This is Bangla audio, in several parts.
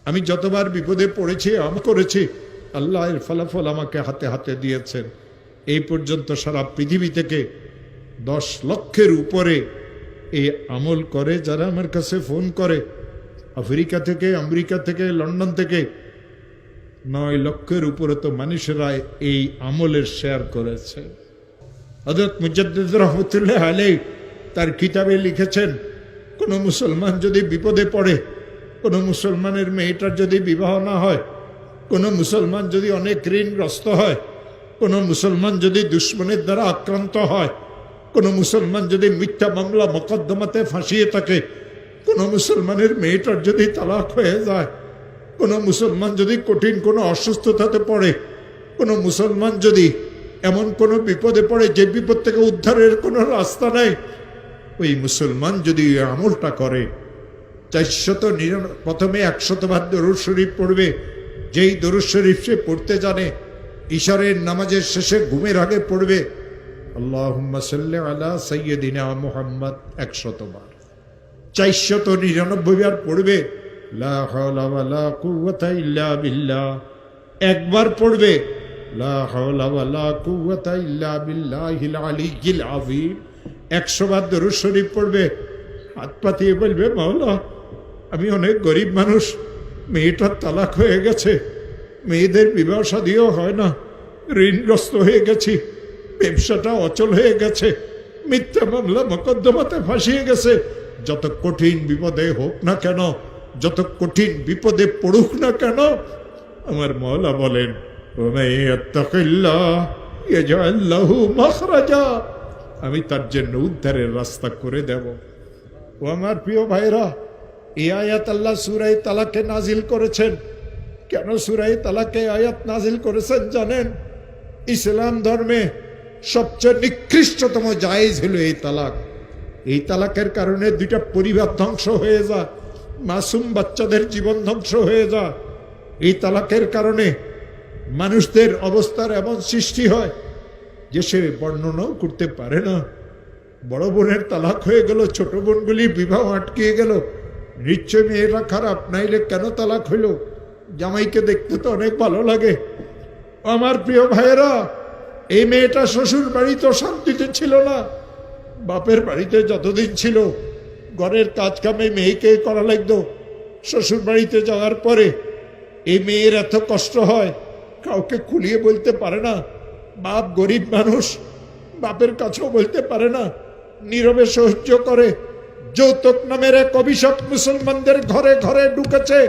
আমি যতবার বিপদে পড়েছি করেছি, আল্লাহ এর ফলাফল আমাকে হাতে হাতে দিয়েছেন। এই পর্যন্ত সারা পৃথিবী থেকে 10 লক্ষের উপরে এই আমল করে যারা আমার কাছে ফোন করে। আফ্রিকা থেকে, আমেরিকা থেকে, লন্ডন থেকে 9 লক্ষের উপরে তো মানুষেরা এই আমলের শেয়ার করেছে। হযরত মুজাদ্দিদ রহমতুল্লাহ আলাইহি তার কিতাবে লিখেছেন, কোন মুসলমান যদি বিপদে পড়ে, কোন মুসলমানের মেয়েটার যদি বিবাহ না হয়, কোন মুসলমান যদি অনেক ঋণগ্রস্ত হয়, কোন মুসলমান যদি দুশ্মনের দ্বারা আক্রান্ত হয়, কোন মুসলমান যদি মিথ্যা মামলা মোকদ্দমাতে ফাঁসিয়ে থাকে, কোন মুসলমানের মেয়েটার যদি তালাক হয়ে যায়, কোন মুসলমান যদি কঠিন কোনো অসুস্থতাতে পড়ে, কোন মুসলমান যদি এমন কোনো বিপদে পড়ে যে বিপদ থেকে উদ্ধারের কোনো রাস্তা নাই, ওই মুসলমান যদি আমলটা করে 499 প্রথমে 100 বার দরুদ শরীফ পড়বে। যেই দরুদ শরীফ সে পড়তে জানে, ইশারের নামাজের শেষে ঘুমের আগে পড়বে আল্লাহুম্মা সাল্লি আলা সাইয়্যিদিনা মুহাম্মদ 100 বার। 499 বার পড়বে লা হাওলা ওয়ালা কুওয়াতা ইল্লা বিল্লাহ। একবার পড়বে লা হাওলা ওয়ালা কুওয়াতা ইল্লা বিল্লাহিল আলিয়্যিল আযীম। 100 বার দরুদ শরীফ পড়বে, হাত পাতিয়ে বলবে মাওলা আমি অনেক গরিব মানুষ, মেয়েটার তালাক হয়ে গেছে, মেয়েদের বিবাহ শাদীও হয় না, ঋণগ্রস্ত হয়ে গেছি, ব্যবসাটা অচল হয়ে গেছে, মিথ্যা মামলা মোকদ্দমাতে ফাঁসিয়ে গেছে। যত কঠিন বিপদে হোক না কেন, যত কঠিন বিপদে পড়ুক না কেন, আমার মাওলা বলেন ওয়া ইয়াত্তাকিল্লাহ ইয়াজআল লাহু মাখরাজা, আমি তার জন্য উদ্ধারের রাস্তা করে দেব। ও আমার প্রিয় ভাইরা, এই আয়াত আল্লাহ সূরা তালাকে নাজিল করেছেন। কেন সূরা তালাকে আয়াত নাজিল করেছেন জানেন? ইসলাম ধর্মে সবচেয়ে নিকৃষ্টতম জায়েজ হলো এই তালাক। এই তালাকের কারণে 2টা পরিবার ধ্বংস হয়ে যায়, মাসুম বাচ্চাদের জীবন ধ্বংস হয়ে যায়। এই তালাকের কারণে মানুষদের অবস্থার এমন সৃষ্টি হয় যে সে বর্ণনাও করতে পারে না। বড় বোনের তালাক হয়ে গেল, ছোট বোনগুলি বিবাহ আটকে গেল, নিশ্চয় মেয়েরা খারাপ, নাইলে কেন তালাক হইল? জামাইকে দেখতে তো অনেক ভালো লাগে। আমার প্রিয় ভাইয়েরা, এই মেয়েটা শ্বশুর বাড়িতে শান্তিতে ছিল না, বাপের বাড়িতে যতদিন ছিল ঘরের কাজ কামে মেয়েকে করা লাগতো। শ্বশুর বাড়িতে যাওয়ার পরে এই মেয়ের এত কষ্ট হয়, কাউকে খুলিয়ে বলতে পারে না। বাপ গরিব মানুষ, বাপের কাছেও বলতে পারে না, নীরবে সহ্য করে। যৌতুক নামের এক অভিশাপ মুসলমানদের ঘরে ঘরে ঢুকেছে।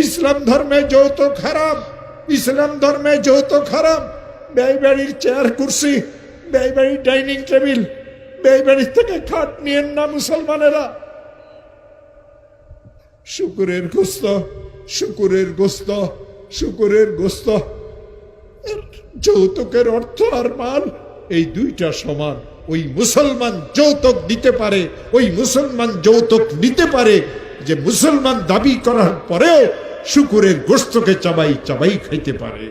ইসলাম ধর্মে যৌতুক হারাম, ইসলাম ধর্মে যৌতুক হারাম। ব্যয় বাড়ির চেয়ার কুর্সি, ব্যয় বাড়ির ডাইনিং টেবিল, ব্যয় বাড়ির থেকে খাট নিয়েন না মুসলমানেরা। শুকুরের গোস্ত, শুকুরের গোস্ত, শুকুরের গোস্ত। যৌতুকের অর্থ আর মাল এই 2টা সমান। ওই মুসলমান যৌতুক দিতে পারে, ওই মুসলমান যৌতুক নিতে পারে যে মুসলমান দাবি করার পরেও শুকুরের গোস্তকে চাবাই চাবাই খাইতে পারে।